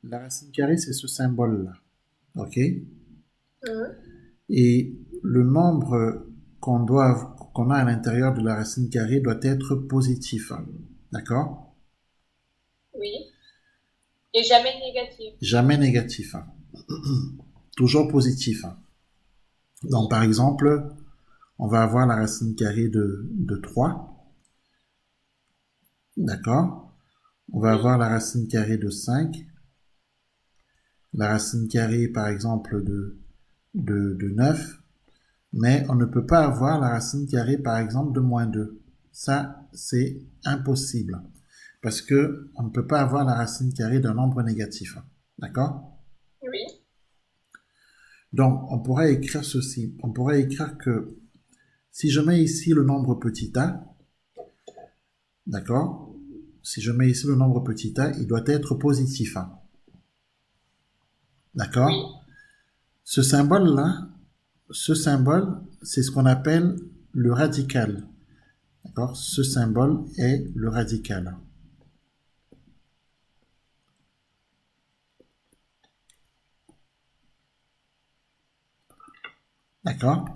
La racine carrée, c'est ce symbole-là. OK? Mhm. Et le nombre qu'on a à l'intérieur de la racine carrée doit être positif. D'accord? Oui. Et jamais négatif. Jamais négatif. Toujours positif. Donc, Oui. par exemple, on va avoir la racine carrée de 3. D'accord? On va Oui. avoir la racine carrée de 5. La racine carrée, par exemple, de 9. Mais on ne peut pas avoir la racine carrée, par exemple, de moins 2. Ça, c'est impossible. Parce que on ne peut pas avoir la racine carrée d'un nombre négatif. D'accord? Oui. Donc, on pourrait écrire ceci. On pourrait écrire que si je mets ici le nombre petit a, d'accord? Si je mets ici le nombre petit a, il doit être positif. Oui. D'accord? Ce symbole-là, ce symbole, c'est ce qu'on appelle le radical. D'accord? Ce symbole est le radical. D'accord?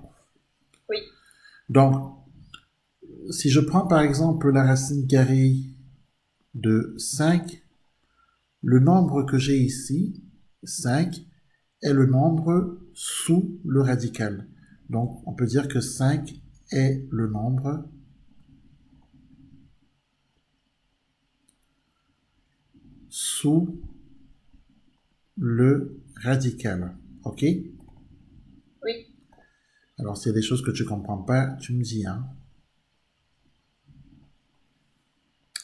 Oui. Donc, si je prends par exemple la racine carrée de 5, le nombre que j'ai ici, 5, est le nombre sous le radical. Donc, on peut dire que 5 est le nombre sous le radical. OK? Oui. Alors, s'il y a des choses que tu comprends pas, tu me dis, hein.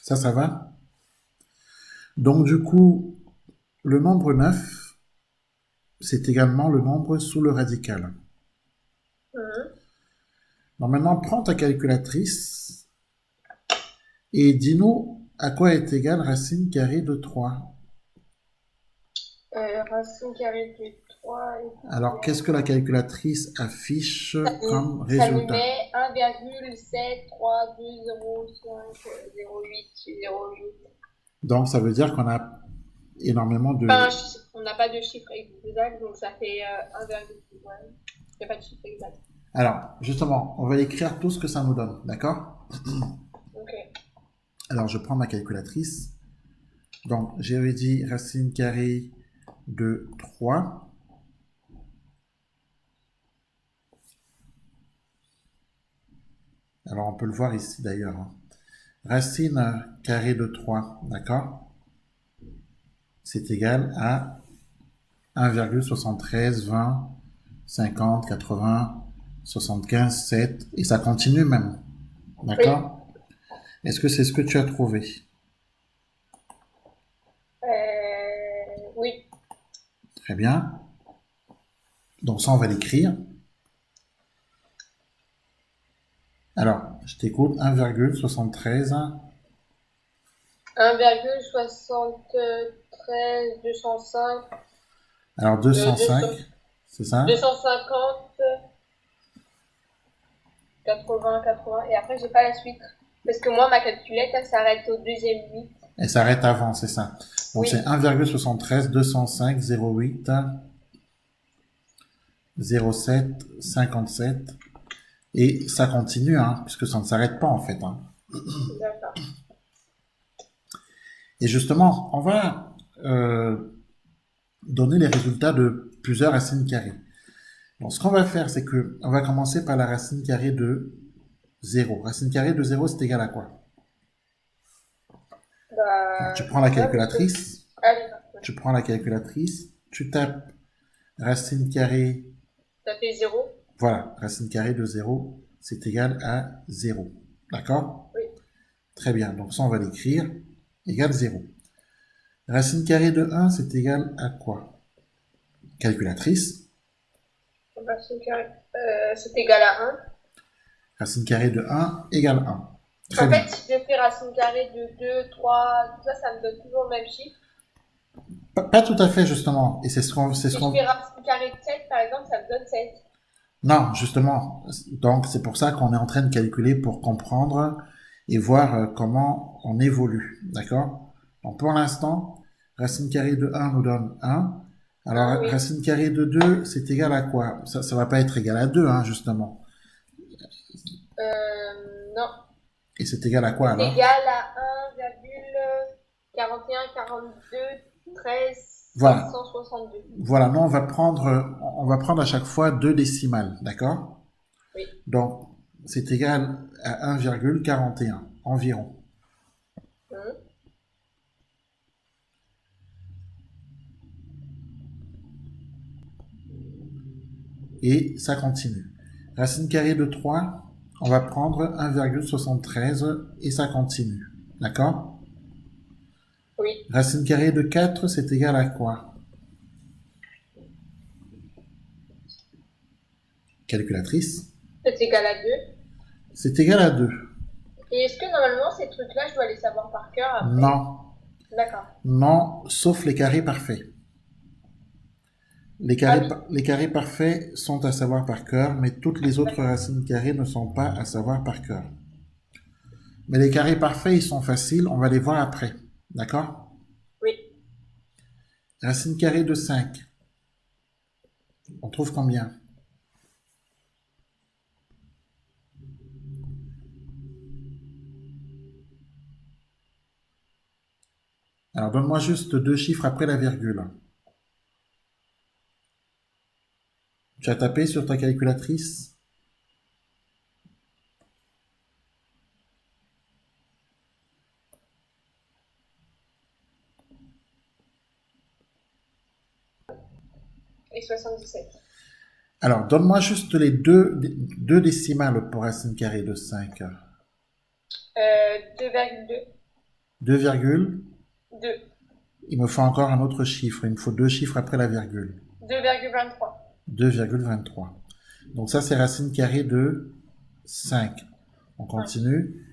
Ça va? Donc, du coup, le nombre 9, c'est également le nombre sous le radical. Mhm. Donc, maintenant, prends ta calculatrice et dis-nous à quoi est égale racine carrée de 3. Racine carrée de 3 est Alors, qu'est-ce égale. que la calculatrice affiche comme Ça nous résultat? met 1,7305,0808. Donc, ça veut dire qu'on a énormément Enfin, de... on n'a pas de chiffre exact, donc ça fait 1,6. Ouais. Il n'y a pas de chiffre exact. Alors, justement, on va écrire tout ce que ça nous donne, d'accord? Ok. Alors, je prends ma calculatrice. Donc, j'ai dit racine carrée de 3. Alors, on peut le voir ici d'ailleurs, hein. Racine carrée de 3, d'accord? C'est égal à 1,73, 20, 50, 80, 75, 7, et ça continue même, Oui. d'accord? Est-ce que c'est ce que tu as trouvé? Oui. Très bien. Donc ça, on va l'écrire. Alors, je t'écoute, 1,73. 1,73 205 Alors 200 205, c'est ça? 250 80 80 et après j'ai pas la suite parce que moi ma calculette elle s'arrête au deuxième 8. Elle s'arrête avant, c'est ça. Donc c'est Oui. 1,73, 205, 08, 07, 57. Et ça continue, hein, puisque ça ne s'arrête pas en fait, hein. D'accord. Et justement, on va donner les résultats de plusieurs racines carrées. Donc, ce qu'on va faire, c'est que on va commencer par la racine carrée de 0. Racine carrée de 0, c'est égal à quoi? Donc, tu Bah, prends je la sais pas parce que. calculatrice, Allez, tu prends la calculatrice, tu tapes racine carrée, ça fait 0. voilà, racine carrée de 0, c'est égal à 0. D'accord? Oui. Très bien, donc ça, on va l'écrire, égal 0. Racine carrée de 1, c'est égal à quoi? Calculatrice, Racine carrée. C'est égal à 1. racine carrée de 1 égale 1. Très En bien. fait, si je fais racine carrée de 2 3 tout ça, ça me donne toujours le même chiffre. Pas tout à fait, justement. Et c'est ce Si je fais qu'on, racine carrée de 7 par exemple, ça me donne 7. non, justement. Donc, c'est pour ça qu'on est en train de calculer pour comprendre et voir comment on évolue. D'accord? Donc, pour l'instant, Racine carrée de 1 nous donne 1. Alors, Oui. racine carrée de 2, c'est égal à quoi? Ça ne va pas être égal à 2, hein, justement. Non. Et c'est égal à quoi, C'est alors? égal à 1,41, 42, 13, Voilà. 762. Voilà, nous, on va prendre à chaque fois deux décimales, d'accord? Oui. Donc, c'est égal à 1,41 environ. Hum. Et ça continue. Racine carrée de 3, on va prendre 1,73 et ça continue. D'accord? Oui. Racine carrée de 4, c'est égal à quoi? Calculatrice. C'est égal à 2. C'est égal à 2. Et est-ce que normalement, ces trucs-là, je dois les savoir par cœur après? Non. D'accord. Non, sauf les carrés parfaits. Les Ah carrés, oui. les carrés parfaits sont à savoir par cœur, mais toutes les autres racines carrées ne sont pas à savoir par cœur. Mais les carrés parfaits, ils sont faciles, on va les voir après. D'accord? Oui. Racine carrée de 5. On trouve combien? Alors, donne-moi juste deux chiffres après la virgule. Tu as tapé sur ta calculatrice? Et 77. Alors, donne-moi juste les deux décimales pour racine carrée de 5. 2,2. 2, 2. il me faut encore un autre chiffre. Il me faut deux chiffres après la virgule. 2,23. 2,23. Donc ça, c'est racine carrée de 5. On continue.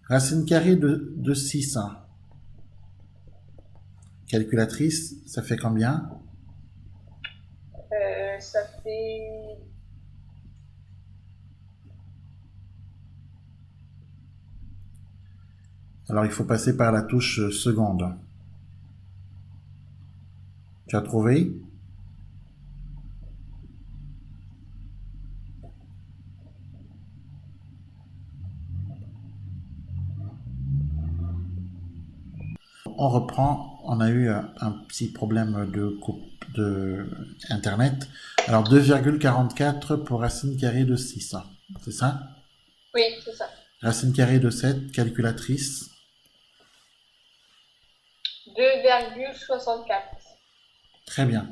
Racine carrée de 6. Calculatrice, ça fait combien? Ça fait... Alors, il faut passer par la touche seconde. Tu as trouvé? On reprend. On a eu un petit problème de Internet. Alors, 2,44 pour racine carrée de 6. C'est ça? Oui, c'est ça. Racine carrée de 7, calculatrice. 2,64. Très bien.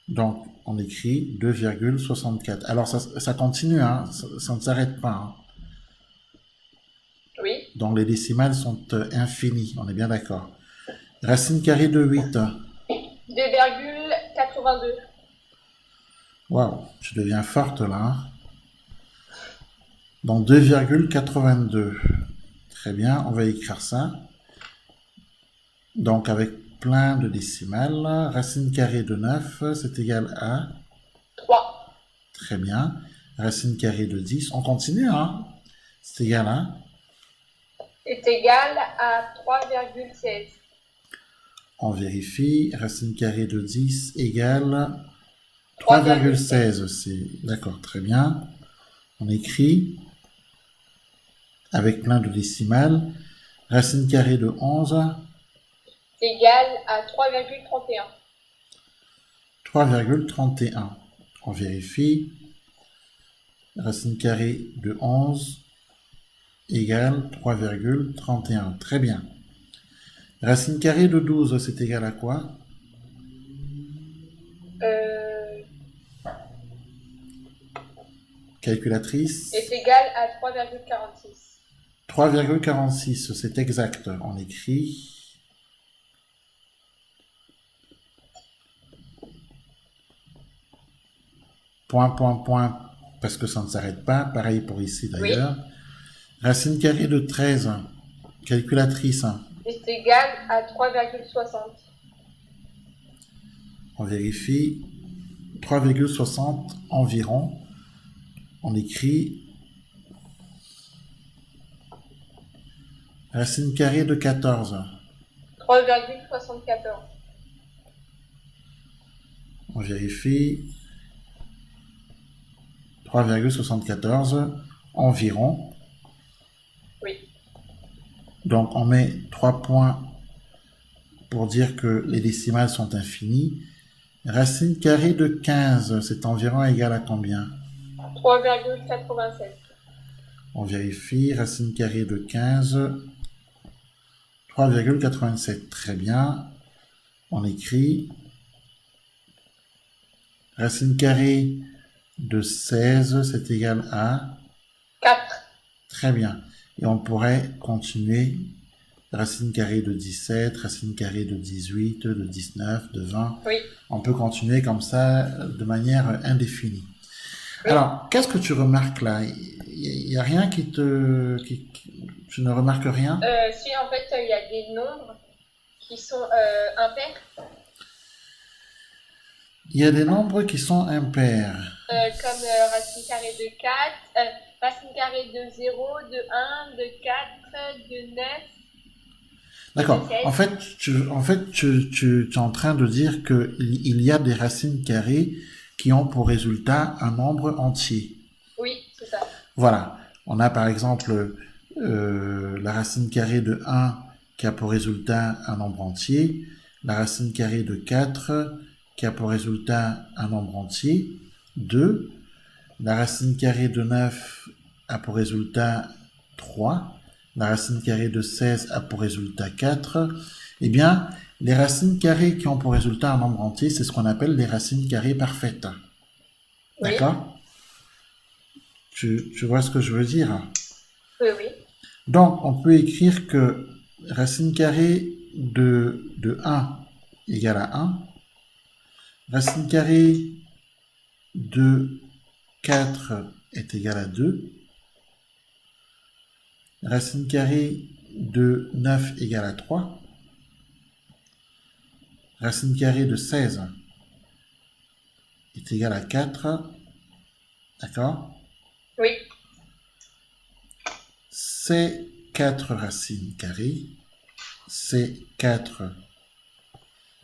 Donc, on écrit 2,64. Alors, ça continue, hein, ça ne s'arrête pas. Hein. Oui. Donc, les décimales sont infinies, on est bien d'accord. Racine carrée de 8. 2,82. Waouh, je deviens forte là. Hein. Donc, 2,82. Très bien, on va écrire ça. Donc, avec plein de décimales, racine carrée de 9, c'est égal à 3. Très bien. Racine carrée de 10. On continue, hein? C'est égal à Est égal à 3,16. On vérifie. Racine carrée de 10 égale 3,16. C'est d'accord, très bien. On écrit avec plein de décimales. Racine carrée de 11. C'est égal à 3,31. 3,31. On vérifie. Racine carrée de 11 égale 3,31. Très bien. Racine carrée de 12, c'est égal à quoi? Calculatrice. Est égal à 3,46. 3,46, c'est exact. On écrit point, point, point, parce que ça ne s'arrête pas. Pareil pour ici d'ailleurs. Oui. Racine carrée de 13, calculatrice. Est égal à 3,60. On vérifie. 3,60 environ. On écrit racine carrée de 14. 3,74. On vérifie. 3,74 environ. Oui. Donc, on met 3 points pour dire que les décimales sont infinies. Racine carrée de 15, c'est environ égal à combien? 3,87. On vérifie. Racine carrée de 15, 3,87. Très bien. On écrit. Racine carrée de 16, c'est égal à 4. Très bien. Et on pourrait continuer. Racine carrée de 17, racine carrée de 18, de 19, de 20. Oui. On peut continuer comme ça de manière indéfinie. Oui. Alors, qu'est-ce que tu remarques là? Il n'y a rien tu ne remarques rien? Si, en fait, il y a des nombres qui sont impairs, Il y a des nombres qui sont impairs. comme racine carrée de 4, racine carrée de 0, de 1, de 4, de 9 et de D'accord. 16. Tu es en train de dire qu'il y a des racines carrées qui ont pour résultat un nombre entier. Oui, c'est ça. Voilà. On a par exemple la racine carrée de 1 qui a pour résultat un nombre entier, la racine carrée de 4 qui a pour résultat un nombre entier, 2, la racine carrée de 9 a pour résultat 3, la racine carrée de 16 a pour résultat 4. Eh bien, les racines carrées qui ont pour résultat un nombre entier, c'est ce qu'on appelle les racines carrées parfaites. Oui. D'accord? Tu vois ce que je veux dire? Oui, oui. Donc, on peut écrire que racine carrée de 1 égale à 1. Racine carrée de 4 est égale à 2. Racine carrée de 9 égale à 3. Racine carrée de 16 est égale à 4. D'accord? Oui. Ces 4 racines carrées, ces 4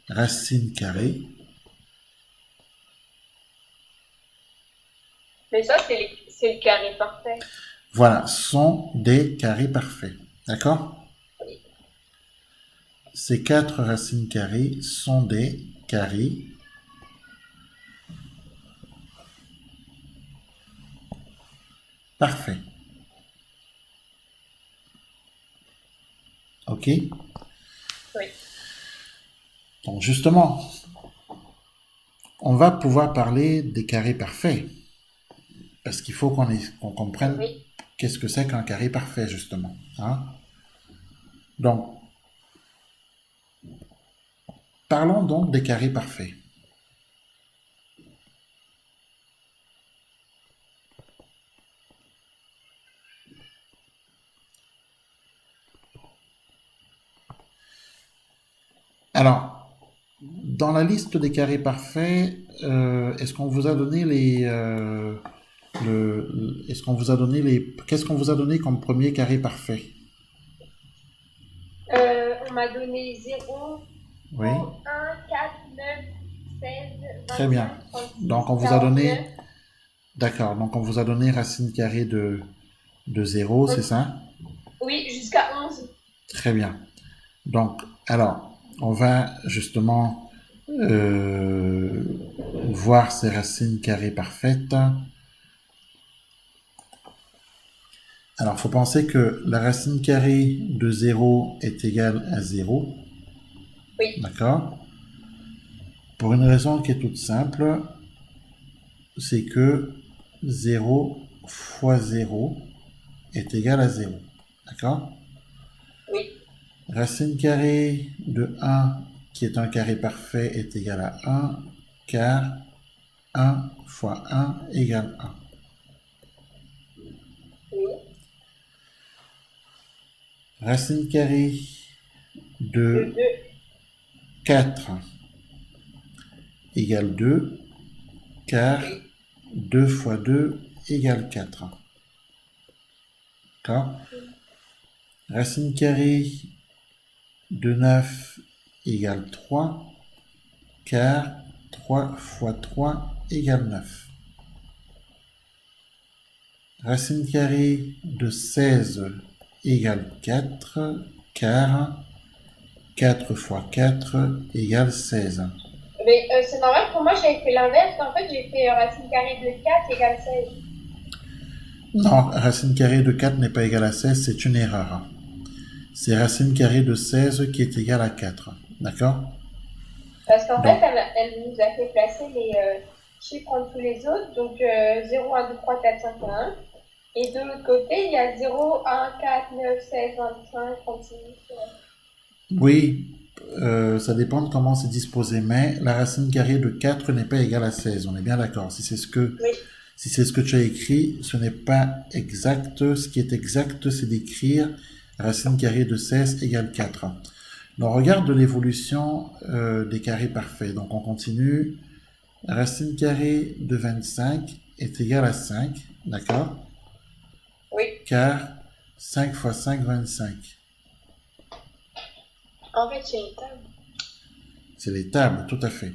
racines carrées, Mais ça, c'est le carré parfait. voilà, sont des carrés parfaits. D'accord? Oui. Ces 4 racines carrées sont des carrés parfaits. OK? Oui. Donc justement, on va pouvoir parler des carrés parfaits. Parce qu'il faut qu'on comprenne Oui. qu'est-ce que c'est qu'un carré parfait, justement. Hein? Donc, parlons donc des carrés parfaits. Alors, dans la liste des carrés parfaits, est-ce qu'on vous a donné est-ce qu'on vous a donné qu'est-ce qu'on vous a donné comme premier carré parfait? On m'a donné 0, Oui, 1, 4, 9, 16, très bien. 25, 36, Donc, on vous a 49. donné, d'accord, donc on vous a donné racine carrée de 0, c'est ça? Oui, jusqu'à 11. Très bien. Donc, alors, on va justement voir ces racines carrées parfaites. Alors, il faut penser que la racine carrée de 0 est égale à 0. Oui. D'accord? Pour une raison qui est toute simple, c'est que 0 fois 0 est égal à 0. D'accord? Oui. Racine carrée de 1, qui est un carré parfait, est égal à 1, car 1 fois 1 égale 1. Oui. Racine carrée De de 2. 4 égale 2, car Oui. 2 fois 2 égale 4. D'accord? Racine carrée de 9 égale 3, car 3 fois 3 égale 9. Racine carrée de 16 égale 4, car 4 fois 4 égale 16. Mais c'est normal, pour moi, j'ai fait l'inverse. En fait, j'ai fait racine carrée de 4 égale 16. Non, racine carrée de 4 n'est pas égale à 16, c'est une erreur. C'est racine carrée de 16 qui est égale à 4. D'accord? Parce qu'en Donc, fait, elle nous a fait placer les chiffres en dessous les autres. Donc, 0, 1, 2, 3, 4, 5, 1. Et de l'autre côté, il y a 0, 1, 4, 9, 16, 25, 36. oui, ça dépend de comment c'est disposé, mais la racine carrée de 4 n'est pas égale à 16. On est bien d'accord. Si c'est ce que, Oui. si c'est ce que tu as écrit, ce n'est pas exact. Ce qui est exact, c'est d'écrire racine carrée de 16 égale 4. Donc, regarde l'évolution des carrés parfaits. Donc, on continue. Racine carrée de 25 est égale à 5, d'accord? Oui. Car 5 fois 5, 25. En fait, c'est une table. C'est les tables, tout à fait.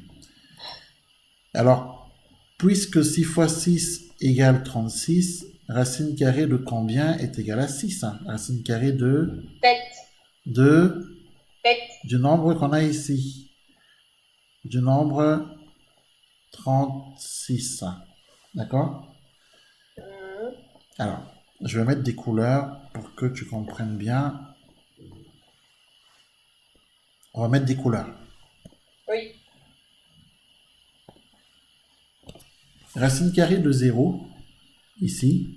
Alors, puisque 6 fois 6 égale 36, racine carrée de combien est égale à 6, hein? Racine carrée de 7. du nombre qu'on a ici. Du nombre 36. D'accord? Alors, je vais mettre des couleurs pour que tu comprennes bien. On va mettre des couleurs. Oui. Racine carrée de 0, ici,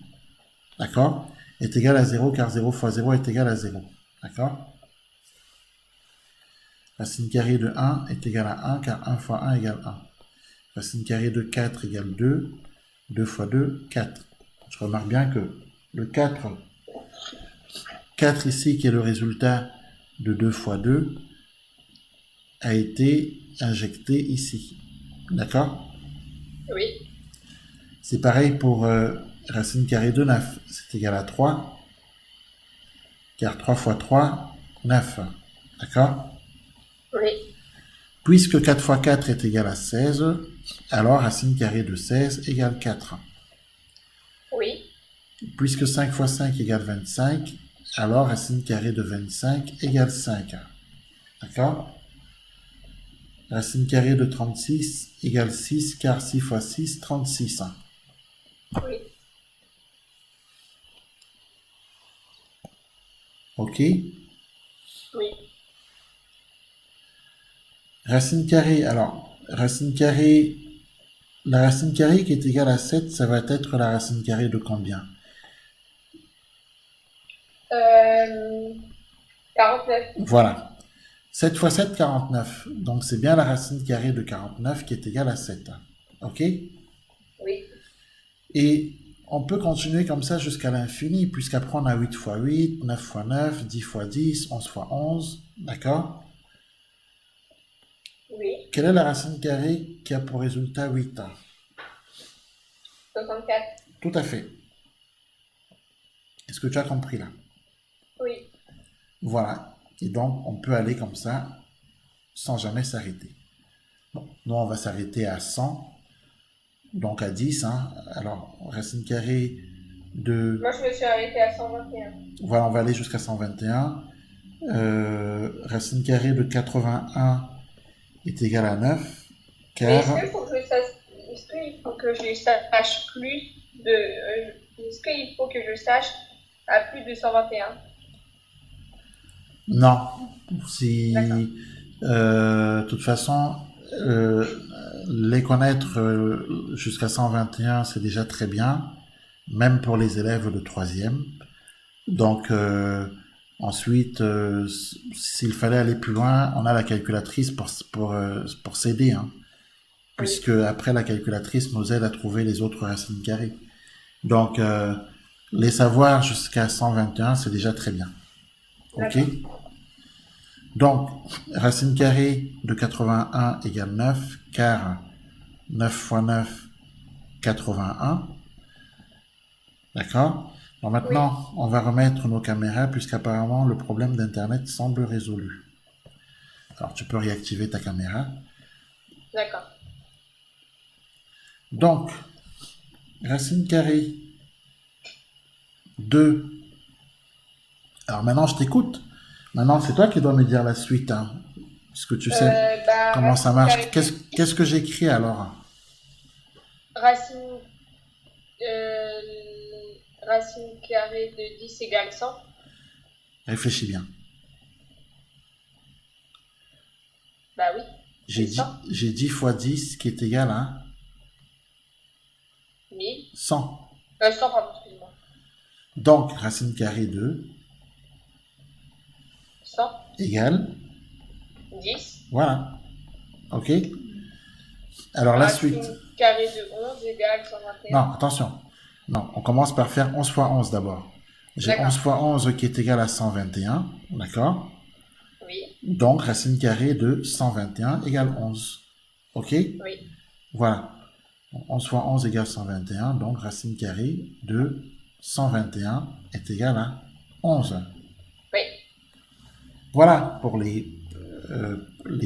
d'accord, est égale à 0 car 0 fois 0 est égal à 0. D'accord? Racine carrée de 1 est égale à 1 car 1 fois 1 égale 1. Racine carrée de 4 égale 2. 2 fois 2, 4. Je remarque bien que le 4 ici, qui est le résultat de 2 fois 2, a été injecté ici. D'accord? Oui. C'est pareil pour racine carrée de 9. C'est égal à 3. Car 3 fois 3, 9. D'accord? Oui. Puisque 4 fois 4 est égal à 16, alors racine carrée de 16 égale 4. Oui. Puisque 5 fois 5 égale 25, alors racine carrée de 25 égale 5. D'accord? Racine carrée de 36 égale 6, car 6 fois 6, 36. Oui. Ok? Oui. Racine carrée, alors, racine carrée, la racine carrée qui est égale à 7, ça va être la racine carrée de combien? 49. Voilà. 7 fois 7, 49. Donc, c'est bien la racine carrée de 49 qui est égale à 7. Ok? Oui. Et on peut continuer comme ça jusqu'à l'infini, puisqu'après on a 8 fois 8, 9 fois 9, 10 fois 10, 11 fois 11. D'accord? Oui. Quelle est la racine carrée qui a pour résultat 8? 64. Tout à fait. Est-ce que tu as compris là? Oui. Voilà. Et donc, on peut aller comme ça, sans jamais s'arrêter. Bon, nous, on va s'arrêter à 100, donc à 10. Hein. Alors, racine carrée de... Moi, je me suis arrêtée à 121. Voilà, on va aller jusqu'à 121. Racine carrée de 81 est égale à 9, Mais est-ce car... qu'il faut que je sache, est-ce qu'il faut que je sache plus de, est-ce qu'il faut que je sache à plus de 121? Non. Si... D'accord. De toute façon, les connaître jusqu'à 121, c'est déjà très bien, même pour les élèves de troisième. Donc, ensuite, s'il fallait aller plus loin, on a la calculatrice pour s'aider, hein, puisque après la calculatrice nous aide à trouver les autres racines carrées. Donc, les savoir jusqu'à 121, c'est déjà très bien. Ok? Donc, racine carrée de 81 égale 9, car 9 fois 9, 81. D'accord? Donc maintenant, on va remettre nos caméras puisqu'apparemment le problème d'Internet semble résolu. Alors, tu peux réactiver ta caméra. D'accord. Donc, racine carrée de... Alors maintenant, je t'écoute. Maintenant, c'est toi qui dois me dire la suite, hein, puisque tu sais Bah, comment ça racine marche. carrée de Qu'est-ce que j'écris alors? racine, euh, racine carrée de 10 égale 100. Réfléchis bien. Bah oui, c'est 100. J'ai 10 fois 10 qui est égal à 1000. 100. 100, pardon, excuse-moi. Donc, racine carrée de 100, égale, 10. voilà. OK? Alors la suite. Racine carrée de 11 égale 121. Non, attention. Non, on commence par faire 11 fois 11 d'abord. J'ai 11 D'accord. fois 11 qui est égal à 121. D'accord? Oui, Donc, racine carrée de 121 égale 11. OK? oui, Voilà. 11 fois 11 égale 121. Donc, racine carrée de 121 est égal à 11. oui, Voilà pour les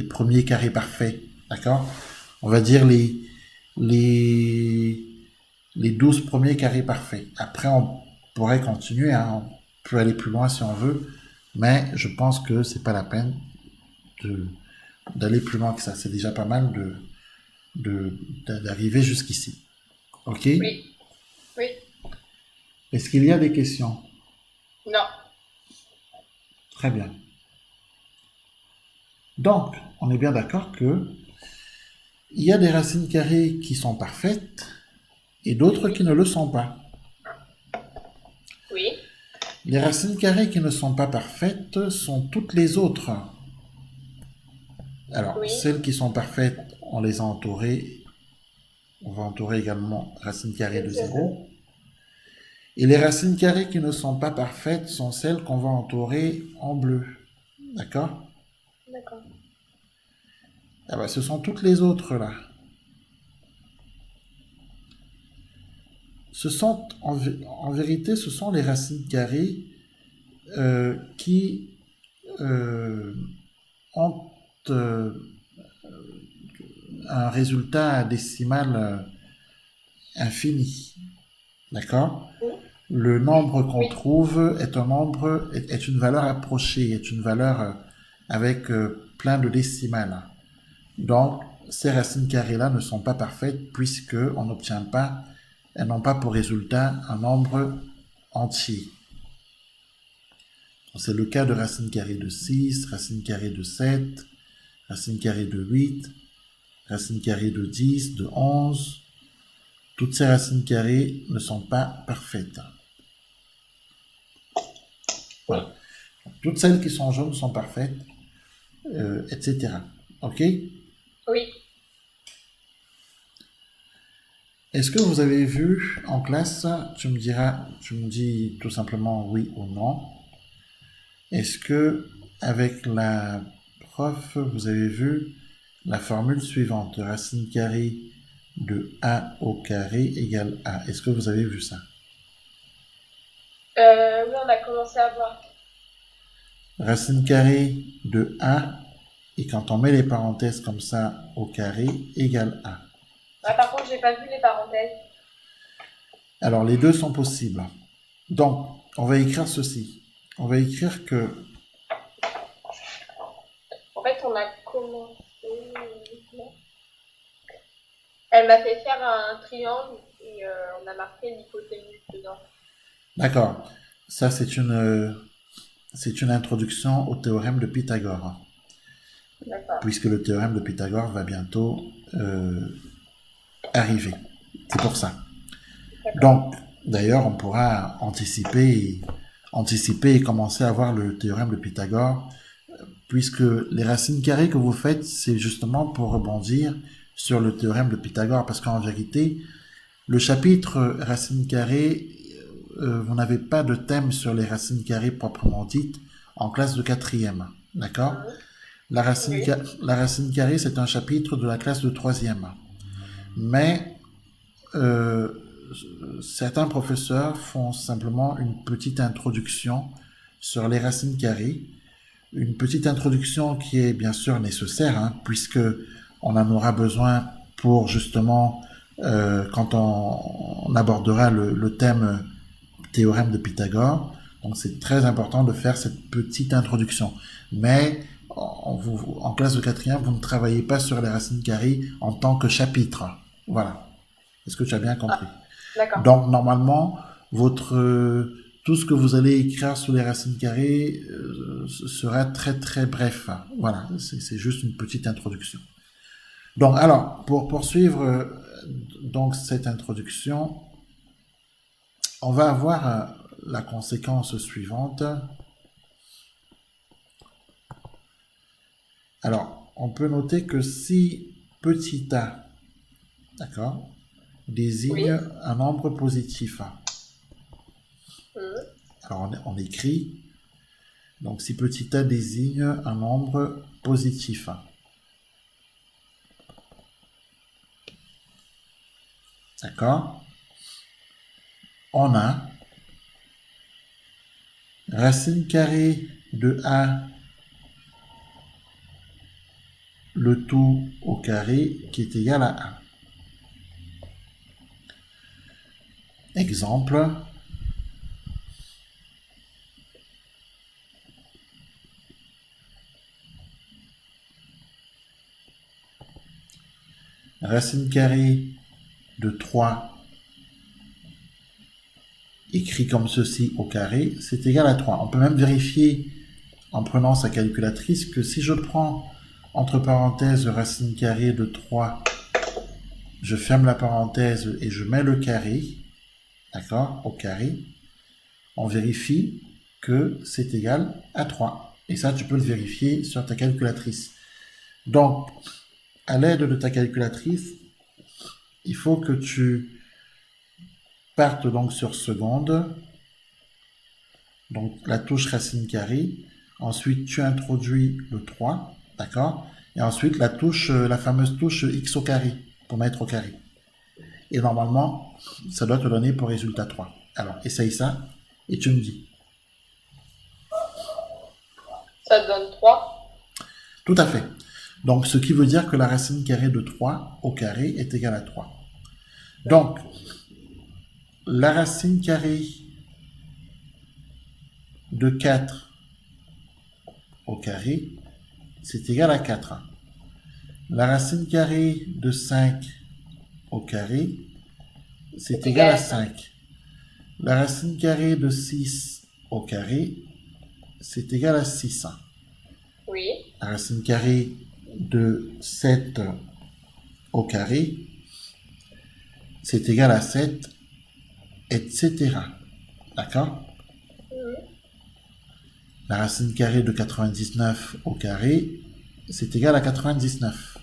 premiers carrés parfaits. D'accord? On va dire les, les 12 premiers carrés parfaits. Après, on pourrait continuer. Hein, on peut aller plus loin si on veut. Mais je pense que c'est pas la peine d'aller plus loin que ça. C'est déjà pas mal d'arriver jusqu'ici. OK? oui, oui. Est-ce qu'il y a des questions? Non. Très bien. Donc, on est bien d'accord que il y a des racines carrées qui sont parfaites et d'autres qui ne le sont pas. Oui, Les racines carrées qui ne sont pas parfaites sont toutes les autres. Alors, oui, celles qui sont parfaites, on les a entourées. On va entourer également racine carrée de 0. Et les racines carrées qui ne sont pas parfaites sont celles qu'on va entourer en bleu. D'accord? d'accord. Ah ben, ce sont toutes les autres là. Ce sont, en vérité, ce sont les racines carrées qui ont un résultat décimal infini. D'accord? Oui, Le nombre qu'on oui, trouve est un nombre, est une valeur approchée, est une valeur avec plein de décimales. Donc, ces racines carrées-là ne sont pas parfaites puisqu'on n'obtient pas, elles n'ont pas pour résultat un nombre entier. C'est le cas de racine carrée de 6, racine carrée de 7, racine carrée de 8, racine carrée de 10, de 11. Toutes ces racines carrées ne sont pas parfaites. oui, Voilà. Toutes celles qui sont jaunes sont parfaites, etc. OK? oui. Est-ce que vous avez vu en classe, tu me diras, tu me dis tout simplement oui ou non. Est-ce que avec la prof, vous avez vu la formule suivante, racine carrée de a au carré égale a. Est-ce que vous avez vu ça? Oui, on a commencé à voir. Racine carrée de a, et quand on met les parenthèses comme ça au carré, égale a. Ah, par contre, j'ai pas vu les parenthèses. Alors les deux sont possibles. Donc, on va écrire ceci. On va écrire que En fait, on a commencé. Elle m'a fait faire un triangle et on a marqué l'hypoténuse dedans. d'accord, ça c'est une introduction au théorème de Pythagore, D'accord. puisque le théorème de Pythagore va bientôt arriver. C'est pour ça. Donc, d'ailleurs, on pourra anticiper et commencer à voir le théorème de Pythagore, puisque les racines carrées que vous faites, c'est justement pour rebondir sur le théorème de Pythagore, parce qu'en vérité, le chapitre racines carrées, vous n'avez pas de thème sur les racines carrées proprement dites en classe de quatrième. D'accord? La racine, Oui. la racine carrée, c'est un chapitre de la classe de troisième. Mais certains professeurs font simplement une petite introduction sur les racines carrées. Une petite introduction qui est bien sûr nécessaire, hein, puisque on en aura besoin pour justement quand on abordera le thème théorème de Pythagore. Donc c'est très important de faire cette petite introduction. Mais en classe de quatrième, vous ne travaillez pas sur les racines carrées en tant que chapitre. Voilà. Est-ce que tu as bien compris? D'accord. Donc normalement, tout ce que vous allez écrire sous les racines carrées sera très très bref. Voilà, c'est juste une petite introduction. Donc alors, pour poursuivre donc cette introduction, on va avoir la conséquence suivante. Alors, on peut noter que si petit a, d'accord, désigne Oui. un nombre positif. Mhm. Alors, on écrit, donc si petit a désigne un nombre positif. D'accord? On a racine carrée de a, le tout au carré, qui est égal à 1. Exemple, racine carrée de 3 écrit comme ceci au carré, c'est égal à 3. On peut même vérifier en prenant sa calculatrice que si je prends entre parenthèses racine carrée de 3, je ferme la parenthèse et je mets le carré, d'accord, au carré, on vérifie que c'est égal à 3. Et ça, tu peux le vérifier sur ta calculatrice. Donc, à l'aide de ta calculatrice, il faut que tu partes donc sur seconde, donc la touche racine carrée, ensuite tu introduis le 3, d'accord, et ensuite la fameuse touche x au carré, pour mettre au carré. Et normalement, ça doit te donner pour résultat 3. Alors, essaye ça, et tu me dis. Ça donne 3. Tout à fait. Donc, ce qui veut dire que la racine carrée de 3 au carré est égale à 3. Donc, la racine carrée de 4 au carré, c'est égal à 4. La racine carrée de 5 au carré, c'est égal à 5. La racine carrée de 6 au carré, c'est égal à 6. Oui. La racine carrée de 7 au carré, c'est égal à 7, etc. D'accord? La racine carrée de 99 au carré, c'est égal à 99.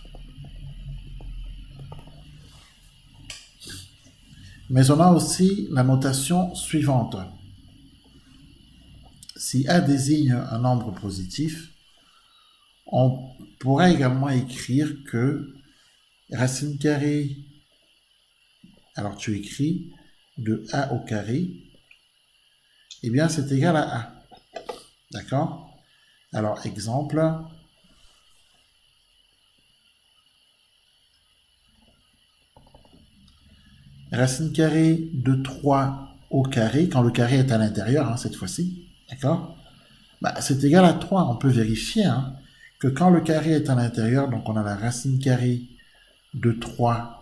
Mais on a aussi la notation suivante. Si A désigne un nombre positif, on pourra également écrire que racine carrée, alors tu écris de A au carré, eh bien c'est égal à A. D'accord? Alors, exemple, racine carrée de 3 au carré, quand le carré est à l'intérieur, hein, cette fois-ci, d'accord? Bah, c'est égal à 3. On peut vérifier hein, que quand le carré est à l'intérieur, donc on a la racine carrée de 3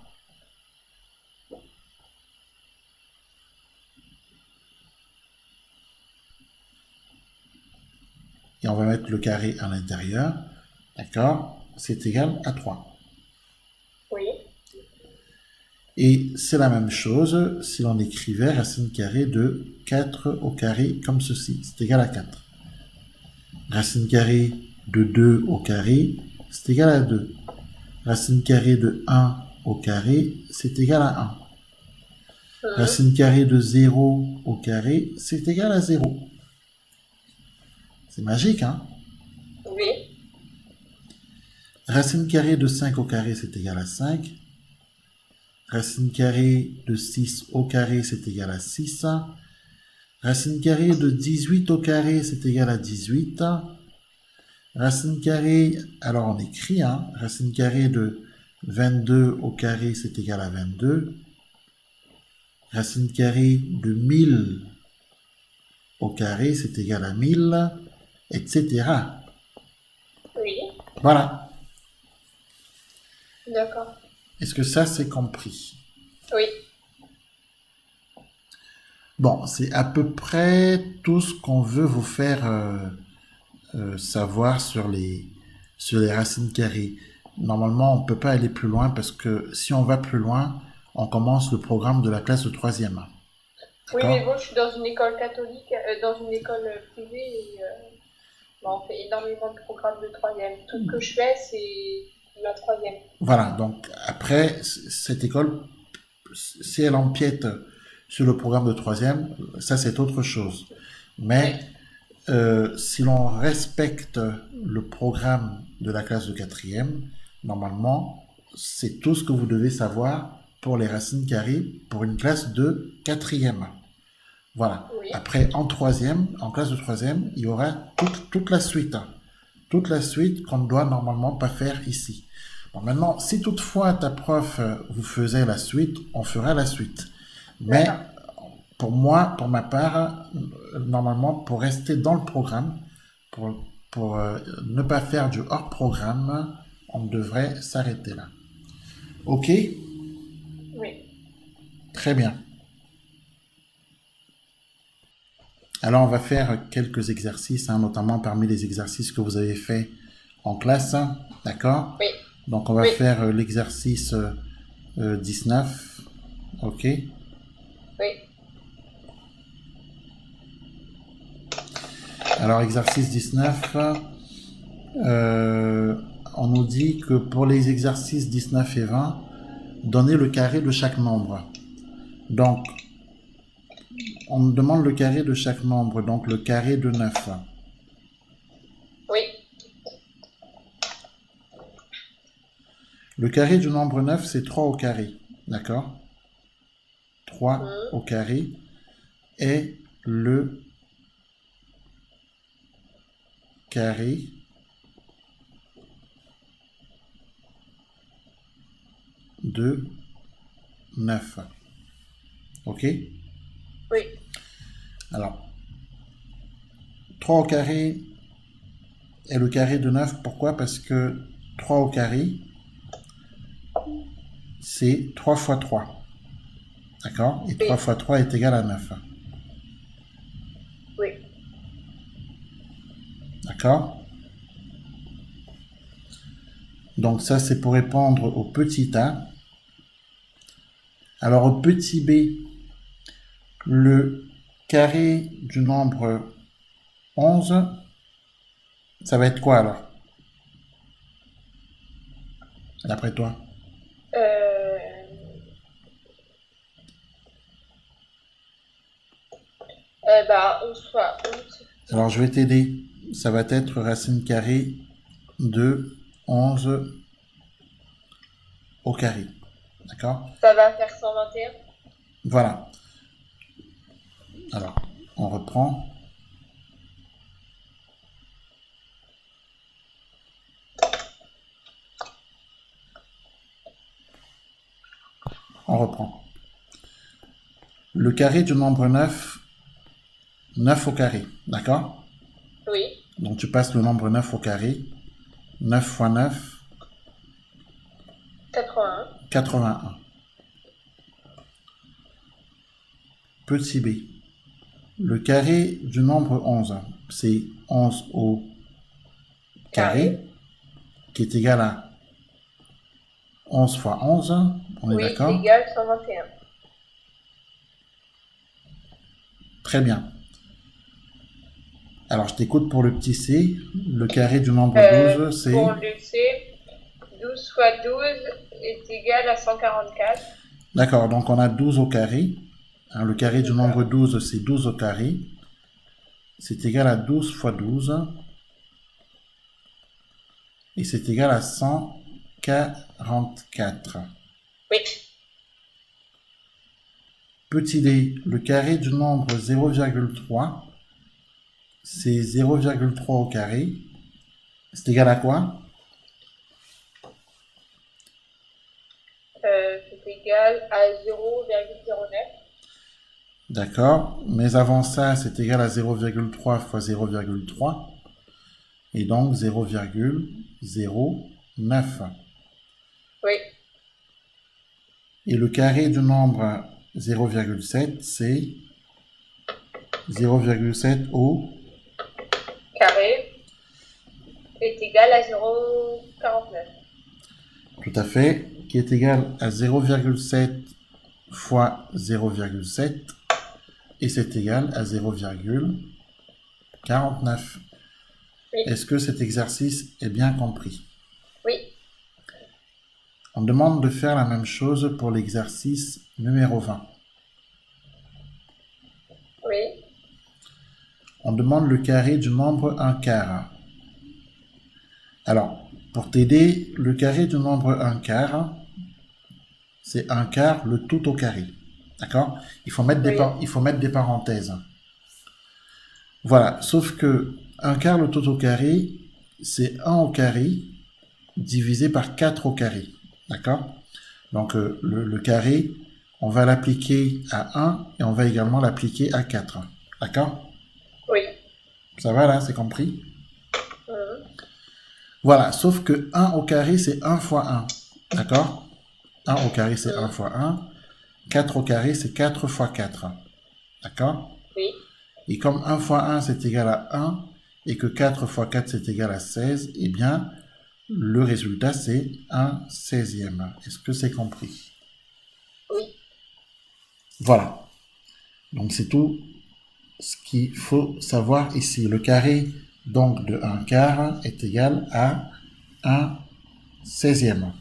et on va mettre le carré à l'intérieur, d'accord? C'est égal à 3. Oui. Et c'est la même chose si l'on écrivait racine carrée de 4 au carré comme ceci, c'est égal à 4. Racine carrée de 2 au carré, c'est égal à 2. Racine carrée de 1 au carré, c'est égal à 1. Racine carrée de 0 au carré, c'est égal à 0. C'est magique, hein? Oui. Racine carrée de 5 au carré, c'est égal à 5. Racine carrée de 6 au carré, c'est égal à 6. Racine carrée de 18 au carré, c'est égal à 18. Racine carrée, alors on écrit, hein, racine carrée de 22 au carré, c'est égal à 22. Racine carrée de 1000 au carré, c'est égal à 1000, etc. Oui, Voilà. d'accord. Est-ce que ça, c'est compris? Oui, Bon, c'est à peu près tout ce qu'on veut vous faire savoir sur les racines carrées. Normalement, on ne peut pas aller plus loin parce que si on va plus loin, on commence le programme de la classe de troisième. oui, mais D'accord? bon, je suis dans une école catholique, dans une école privée, et bon, on fait énormément de programmes de troisième. Tout ce que je fais, c'est la troisième. Voilà, donc après, cette école, si elle empiète sur le programme de troisième, ça c'est autre chose. Oui, Mais si l'on respecte le programme de la classe de quatrième, normalement, c'est tout ce que vous devez savoir pour les racines carrées pour une classe de quatrième. Voilà. oui, Après, en troisième, en classe de troisième, il y aura toute la suite. Toute la suite qu'on ne doit normalement pas faire ici. Bon, maintenant, si toutefois ta prof vous faisait la suite, on fera la suite. Mais d'accord. pour moi, pour ma part, normalement, pour rester dans le programme, pour ne pas faire du hors-programme, on devrait s'arrêter là. Ok? Oui, Très bien. Alors, on va faire quelques exercices, hein, notamment parmi les exercices que vous avez fait en classe. D'accord? oui, Donc, on va oui, faire l'exercice 19. Ok? oui. Alors, exercice 19. euh, on nous dit que pour les exercices 19 et 20, donnez le carré de chaque nombre. Donc, on nous demande le carré de chaque nombre, donc le carré de 9. Oui, Le carré du nombre 9, c'est 3 au carré. D'accord? 3 au carré est le carré de 9. Ok? oui, Alors, 3 au carré est le carré de 9. Pourquoi? Parce que 3 au carré, c'est 3 fois 3. D'accord? Et 3 oui, fois 3 est égal à 9. oui. D'accord? Donc ça, c'est pour répondre au petit a. Alors au petit b, le carré du nombre 11, ça va être quoi alors? D'après toi? Euh, bah, 11 fois 11. Alors je vais t'aider. Ça va être racine carrée de 11 au carré. D'accord? Ça va faire 121. Voilà. Alors, on reprend. On reprend. Le carré du nombre 9, 9 au carré. D'accord? Oui, Donc tu passes le nombre 9 au carré. 9 fois 9, 81. 81. Petit b. Le carré du nombre 11, c'est 11 au carré, Carré. qui est égal à 11 fois 11. On est Oui, d'accord? égale 121. Très bien. Alors, je t'écoute pour le petit c. Le carré du nombre 12, c'est... Pour le C, 12 fois 12 est égal à 144. D'accord, donc on a 12 au carré. Hein, le carré du nombre D'accord. 12, c'est 12 au carré. C'est égal à 12 fois 12. Et c'est égal à 144. Oui, Petit d, le carré du nombre 0,3, c'est 0,3 au carré. C'est égal à quoi? C'est égal à 0,09. D'accord. Mais avant ça, c'est égal à 0,3 fois 0,3. Et donc 0,09. Oui. Et le carré du nombre 0,7, c'est 0,7 au Carré est égal à 0,49. tout à fait, qui est égal à 0,7 fois 0,7 et c'est égal à 0,49. Oui. Est-ce que cet exercice est bien compris? Oui. On demande de faire la même chose pour l'exercice numéro 20. Oui. On demande le carré du nombre 1 quart. Alors, pour t'aider, le carré du nombre 1 quart, c'est 1 quart le tout au carré. D'accord? Il faut mettre des parenthèses. Voilà, sauf que 1 quart le tout au carré, c'est 1 au carré divisé par 4 au carré. D'accord? Donc, le carré, on va l'appliquer à 1 et on va également l'appliquer à 4. D'accord? Oui. Ça va là, c'est compris? Mhm. Voilà, sauf que 1 au carré, c'est 1 fois 1. D'accord? 1 au carré, c'est 1 fois 1. 4 au carré, c'est 4 fois 4. D'accord? Oui. Et comme 1 fois 1, c'est égal à 1, et que 4 fois 4, c'est égal à 16, eh bien, le résultat, c'est 1/16e. Est-ce que c'est compris? Oui. Voilà. Donc, c'est tout ce qu'il faut savoir ici. Le carré, donc, de 1 quart est égal à 1/16e.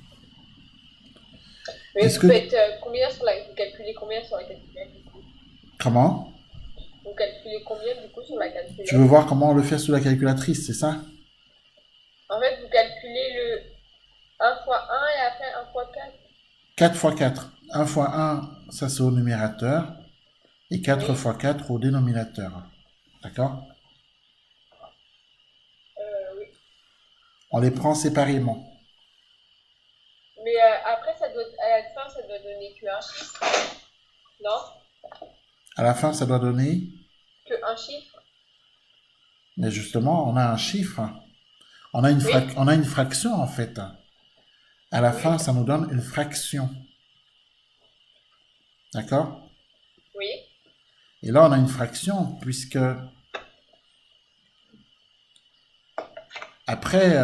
Mais Est-ce vous que... faites combien sur la... Vous calculez combien sur la calculette du coup? Comment? Vous calculez combien du coup sur la Tu calculette? veux voir comment on le fait sur la calculatrice, c'est ça? En fait, vous calculez le 1 fois 1 et après 1 fois 4. 4 fois 4. 1 fois 1, ça c'est au numérateur. Et 4 Oui. fois 4 au dénominateur. D'accord? Oui. On les prend séparément. Mais après, à la fin, ça doit donner que un chiffre. Non? À la fin, ça doit donner... Que un chiffre. Mais justement, on a un chiffre. On a une, Oui. on a une fraction en fait. À la Oui. fin, ça nous donne une fraction. D'accord? Oui. Et là, on a une fraction puisque... Après,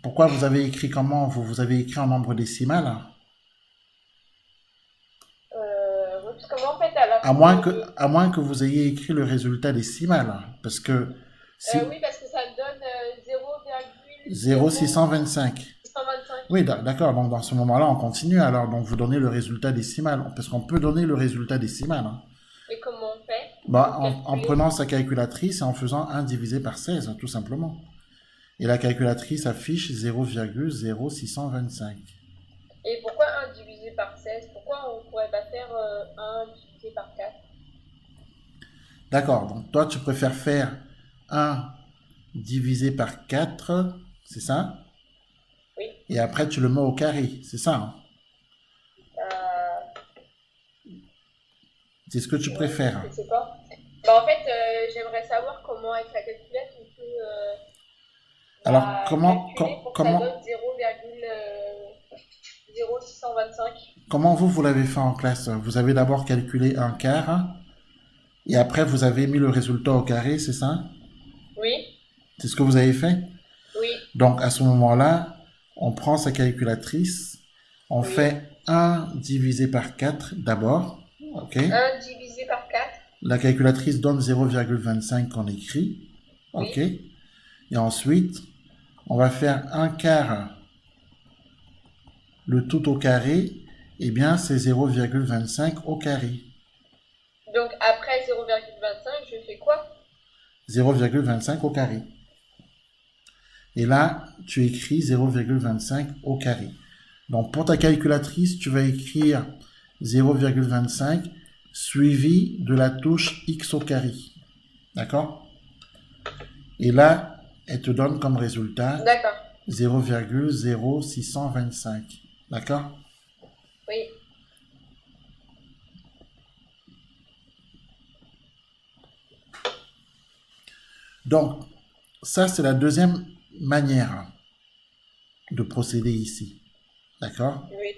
pourquoi vous avez écrit comment? Vous avez écrit en nombre décimal? Oui, parce que moi, en fait, à la À moins que vous ayez écrit le résultat décimal. Parce que si... oui, parce que ça me donne 0,625. 0,0625. Oui, d'accord. Donc, dans ce moment-là, on continue. Alors, donc, vous donnez le résultat décimal. Parce qu'on peut donner le résultat décimal. Hein. Et comment on fait? Bah, en prenant sa calculatrice et en faisant 1 divisé par 16, tout simplement. Et la calculatrice affiche 0,0625. Et pourquoi 1 divisé par 16? Pourquoi on ne pourrait pas faire 1 divisé par 4? D'accord. Donc, toi, tu préfères faire 1 divisé par 4, c'est ça? Oui. Et après, tu le mets au carré, c'est ça? Hein? C'est ce que tu préfères. Je sais pas. Bah, en fait, j'aimerais savoir comment, avec la calculette, on peut Alors, calculer pour que ça donne 0,0625. Comment vous l'avez fait en classe? Vous avez d'abord calculé un quart et après vous avez mis le résultat au carré, c'est ça? Oui. C'est ce que vous avez fait? Oui. Donc à ce moment-là, on prend sa calculatrice, on fait 1 divisé par 4 d'abord. Ok. 1 divisé par 4. La calculatrice donne 0,25 qu'on écrit. Ok. Oui. Et ensuite, on va faire un quart le tout au carré. Eh bien, c'est 0,25 au carré. Donc après 0,25, je fais quoi? 0,25 au carré. Et là, tu écris 0,25 au carré. Donc, pour ta calculatrice, tu vas écrire 0,25 suivi de la touche x au carré. D'accord? Et là, elle te donne comme résultat 0,0625. D'accord? Oui. Donc, ça, c'est la deuxième manière de procéder ici. D'accord? Oui.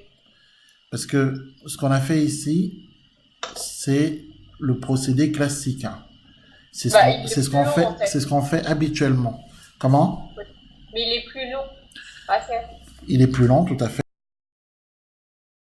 Parce que ce qu'on a fait ici, c'est le procédé classique, hein. C'est ce Bah, qu'on il c'est est ce plus qu'on long fait, en fait. c'est ce qu'on fait habituellement. Comment? Oui. Mais il est plus long à faire. Il est plus long, tout à fait.